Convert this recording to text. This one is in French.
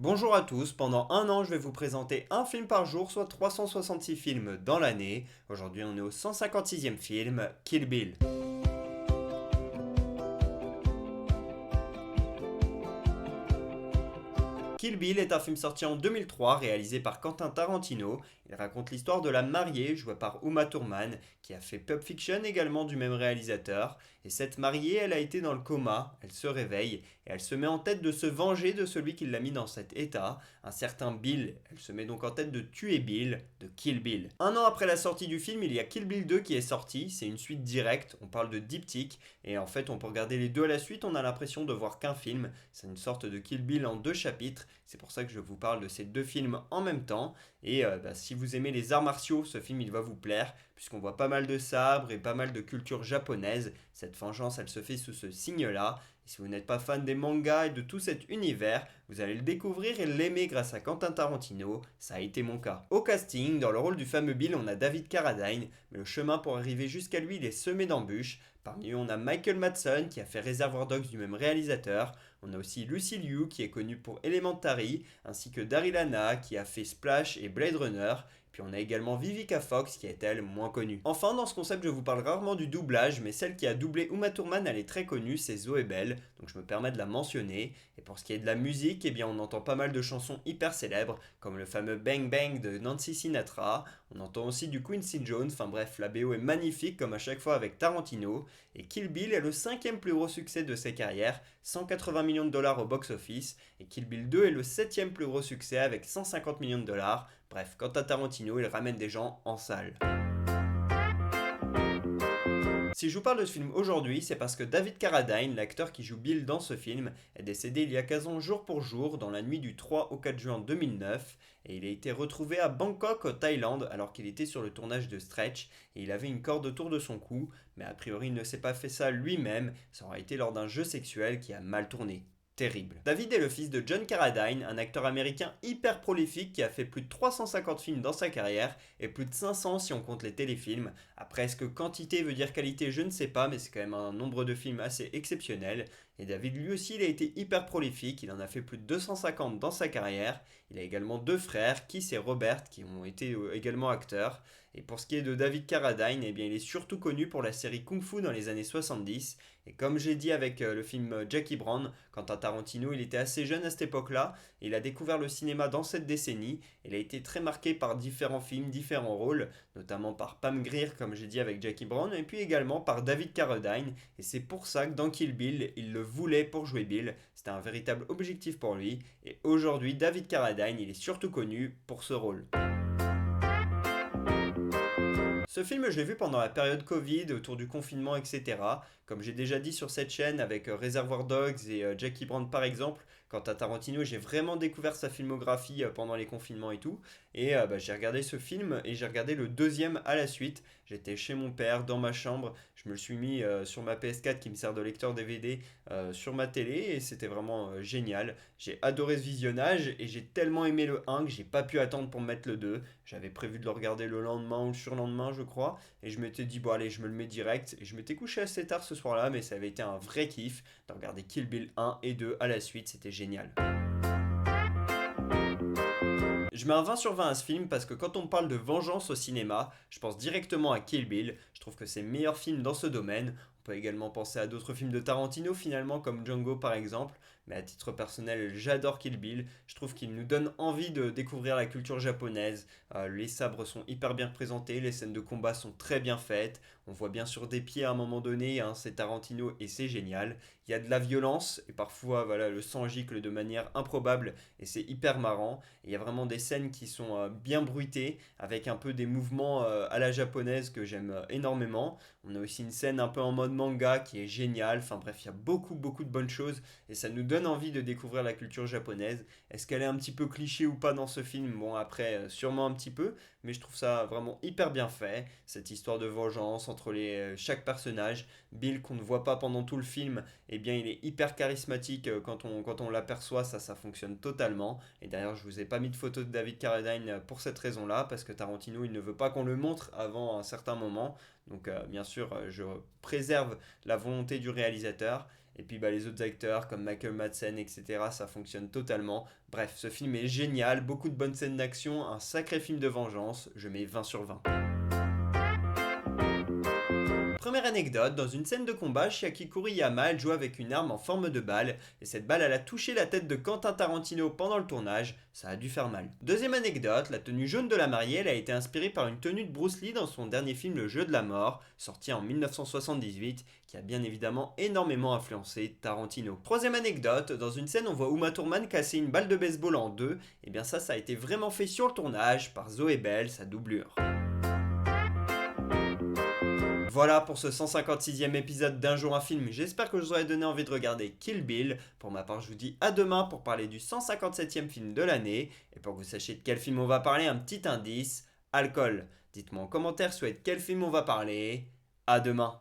Bonjour à tous, pendant un an je vais vous présenter un film par jour, soit 366 films dans l'année. Aujourd'hui on est au 156e film, Kill Bill. Kill Bill est un film sorti en 2003, réalisé par Quentin Tarantino. Il raconte l'histoire de la mariée, jouée par Uma Thurman, qui a fait Pulp Fiction également du même réalisateur. Et cette mariée, elle a été dans le coma, elle se réveille et elle se met en tête de se venger de celui qui l'a mis dans cet état, un certain Bill. Elle se met donc en tête de tuer Bill, de Kill Bill. Un an après la sortie du film, il y a Kill Bill 2 qui est sorti, c'est une suite directe, on parle de diptyque, et en fait on peut regarder les deux à la suite, on a l'impression de voir qu'un film, c'est une sorte de Kill Bill en deux chapitres. C'est pour ça que je vous parle de ces deux films en même temps. Et si vous aimez les arts martiaux, ce film il va vous plaire, puisqu'on voit pas mal de sabres et pas mal de culture japonaise. Cette vengeance, elle se fait sous ce signe-là. Et si vous n'êtes pas fan des mangas et de tout cet univers, vous allez le découvrir et l'aimer grâce à Quentin Tarantino. Ça a été mon cas. Au casting, dans le rôle du fameux Bill, on a David Carradine, mais le chemin pour arriver jusqu'à lui, il est semé d'embûches. Parmi eux, on a Michael Madsen qui a fait Reservoir Dogs du même réalisateur. On a aussi Lucy Liu qui est connue pour Elementary, ainsi que Daryl Hannah qui a fait Splash et Blade Runner. Puis on a également Vivica Fox qui est elle moins connue. Enfin, dans ce concept, je vous parle rarement du doublage, mais celle qui a doublé Uma Thurman, elle est très connue, c'est Zoé Bell, donc je me permets de la mentionner. Et pour ce qui est de la musique, eh bien on entend pas mal de chansons hyper célèbres, comme le fameux Bang Bang de Nancy Sinatra. On entend aussi du Quincy Jones, enfin bref, la BO est magnifique comme à chaque fois avec Tarantino. Et Kill Bill est le cinquième plus gros succès de ses carrières, 180 millions de dollars au box-office, et Kill Bill 2 est le septième plus gros succès avec 150 millions de dollars. Bref, quant à Tarantino, il ramène des gens en salle. Si je vous parle de ce film aujourd'hui, c'est parce que David Carradine, l'acteur qui joue Bill dans ce film, est décédé il y a 15 ans jour pour jour, dans la nuit du 3 au 4 juin 2009, et il a été retrouvé à Bangkok, au Thaïlande, alors qu'il était sur le tournage de Stretch, et il avait une corde autour de son cou, mais a priori il ne s'est pas fait ça lui-même, ça aurait été lors d'un jeu sexuel qui a mal tourné. Terrible. David est le fils de John Carradine, un acteur américain hyper prolifique qui a fait plus de 350 films dans sa carrière et plus de 500 si on compte les téléfilms. Après, est-ce que quantité veut dire qualité, je ne sais pas, mais c'est quand même un nombre de films assez exceptionnel. Et David lui aussi, il a été hyper prolifique, il en a fait plus de 250 dans sa carrière. Il a également deux frères, Keith et Robert, qui ont été également acteurs. Et pour ce qui est de David Carradine, eh bien, il est surtout connu pour la série Kung Fu dans les années 70. Et comme j'ai dit avec le film Jackie Brown, quant à Tarantino, il était assez jeune à cette époque-là. Il a découvert le cinéma dans cette décennie. Il a été très marqué par différents films, différents rôles, notamment par Pam Grier, comme j'ai dit avec Jackie Brown, et puis également par David Carradine. Et c'est pour ça que dans Kill Bill, il le voulait pour jouer Bill. C'était un véritable objectif pour lui. Et aujourd'hui, David Carradine, il est surtout connu pour ce rôle. Ce film, je l'ai vu pendant la période Covid, autour du confinement, etc. Comme j'ai déjà dit sur cette chaîne avec Reservoir Dogs et Jackie Brown par exemple, quant à Tarantino, j'ai vraiment découvert sa filmographie pendant les confinements et tout. Et j'ai regardé ce film et j'ai regardé le deuxième à la suite. J'étais chez mon père, dans ma chambre. Je me le suis mis sur ma PS4 qui me sert de lecteur DVD sur ma télé et c'était vraiment génial. J'ai adoré ce visionnage et j'ai tellement aimé le 1 que j'ai pas pu attendre pour mettre le 2. J'avais prévu de le regarder le lendemain ou le surlendemain, je crois. Et je m'étais dit, bon, allez, je me le mets direct. Et je m'étais couché assez tard ce soir-là, mais ça avait été un vrai kiff de regarder Kill Bill 1 et 2 à la suite. C'était génial. Je mets un 20 sur 20 à ce film parce que quand on parle de vengeance au cinéma, je pense directement à Kill Bill. Je trouve que c'est le meilleur film dans ce domaine. On peut également penser à d'autres films de Tarantino finalement comme Django par exemple, mais à titre personnel j'adore Kill Bill, je trouve qu'il nous donne envie de découvrir la culture japonaise. Les sabres sont hyper bien représentés, les scènes de combat sont très bien faites, on voit bien sûr des pieds à un moment donné, hein, c'est Tarantino et c'est génial. Il y a de la violence et parfois voilà, le sang gicle de manière improbable et c'est hyper marrant. Et il y a vraiment des scènes qui sont bien bruitées avec un peu des mouvements à la japonaise que j'aime énormément. On a aussi une scène un peu en mode manga qui est géniale. Enfin bref, il y a beaucoup de bonnes choses et ça nous donne envie de découvrir la culture japonaise. Est-ce qu'elle est un petit peu cliché ou pas dans ce film? Bon, après, sûrement un petit peu, mais je trouve ça vraiment hyper bien fait. Cette histoire de vengeance entre chaque personnage. Bill, qu'on ne voit pas pendant tout le film, eh bien, il est hyper charismatique quand on l'aperçoit. Ça fonctionne totalement. Et d'ailleurs, je vous ai pas mis de photo de David Carradine pour cette raison-là, parce que Tarantino, il ne veut pas qu'on le montre avant un certain moment. Donc, bien sûr, je préserve la volonté du réalisateur. Et puis les autres acteurs comme Michael Madsen, etc., ça fonctionne totalement. Bref, ce film est génial, beaucoup de bonnes scènes d'action, un sacré film de vengeance, je mets 20 sur 20. Première anecdote, dans une scène de combat, Chiaki Kuriyama elle joue avec une arme en forme de balle, et cette balle elle a touché la tête de Quentin Tarantino pendant le tournage, ça a dû faire mal. Deuxième anecdote, la tenue jaune de la mariée elle a été inspirée par une tenue de Bruce Lee dans son dernier film Le Jeu de la mort, sorti en 1978, qui a bien évidemment énormément influencé Tarantino. Troisième anecdote, dans une scène on voit Uma Thurman casser une balle de baseball en deux, et bien ça a été vraiment fait sur le tournage par Zoé Bell, sa doublure. Voilà pour ce 156e épisode d'Un jour un film, j'espère que je vous aurai donné envie de regarder Kill Bill. Pour ma part je vous dis à demain pour parler du 157e film de l'année, et pour que vous sachiez de quel film on va parler, un petit indice, alcool. Dites-moi en commentaire de quel film on va parler, à demain.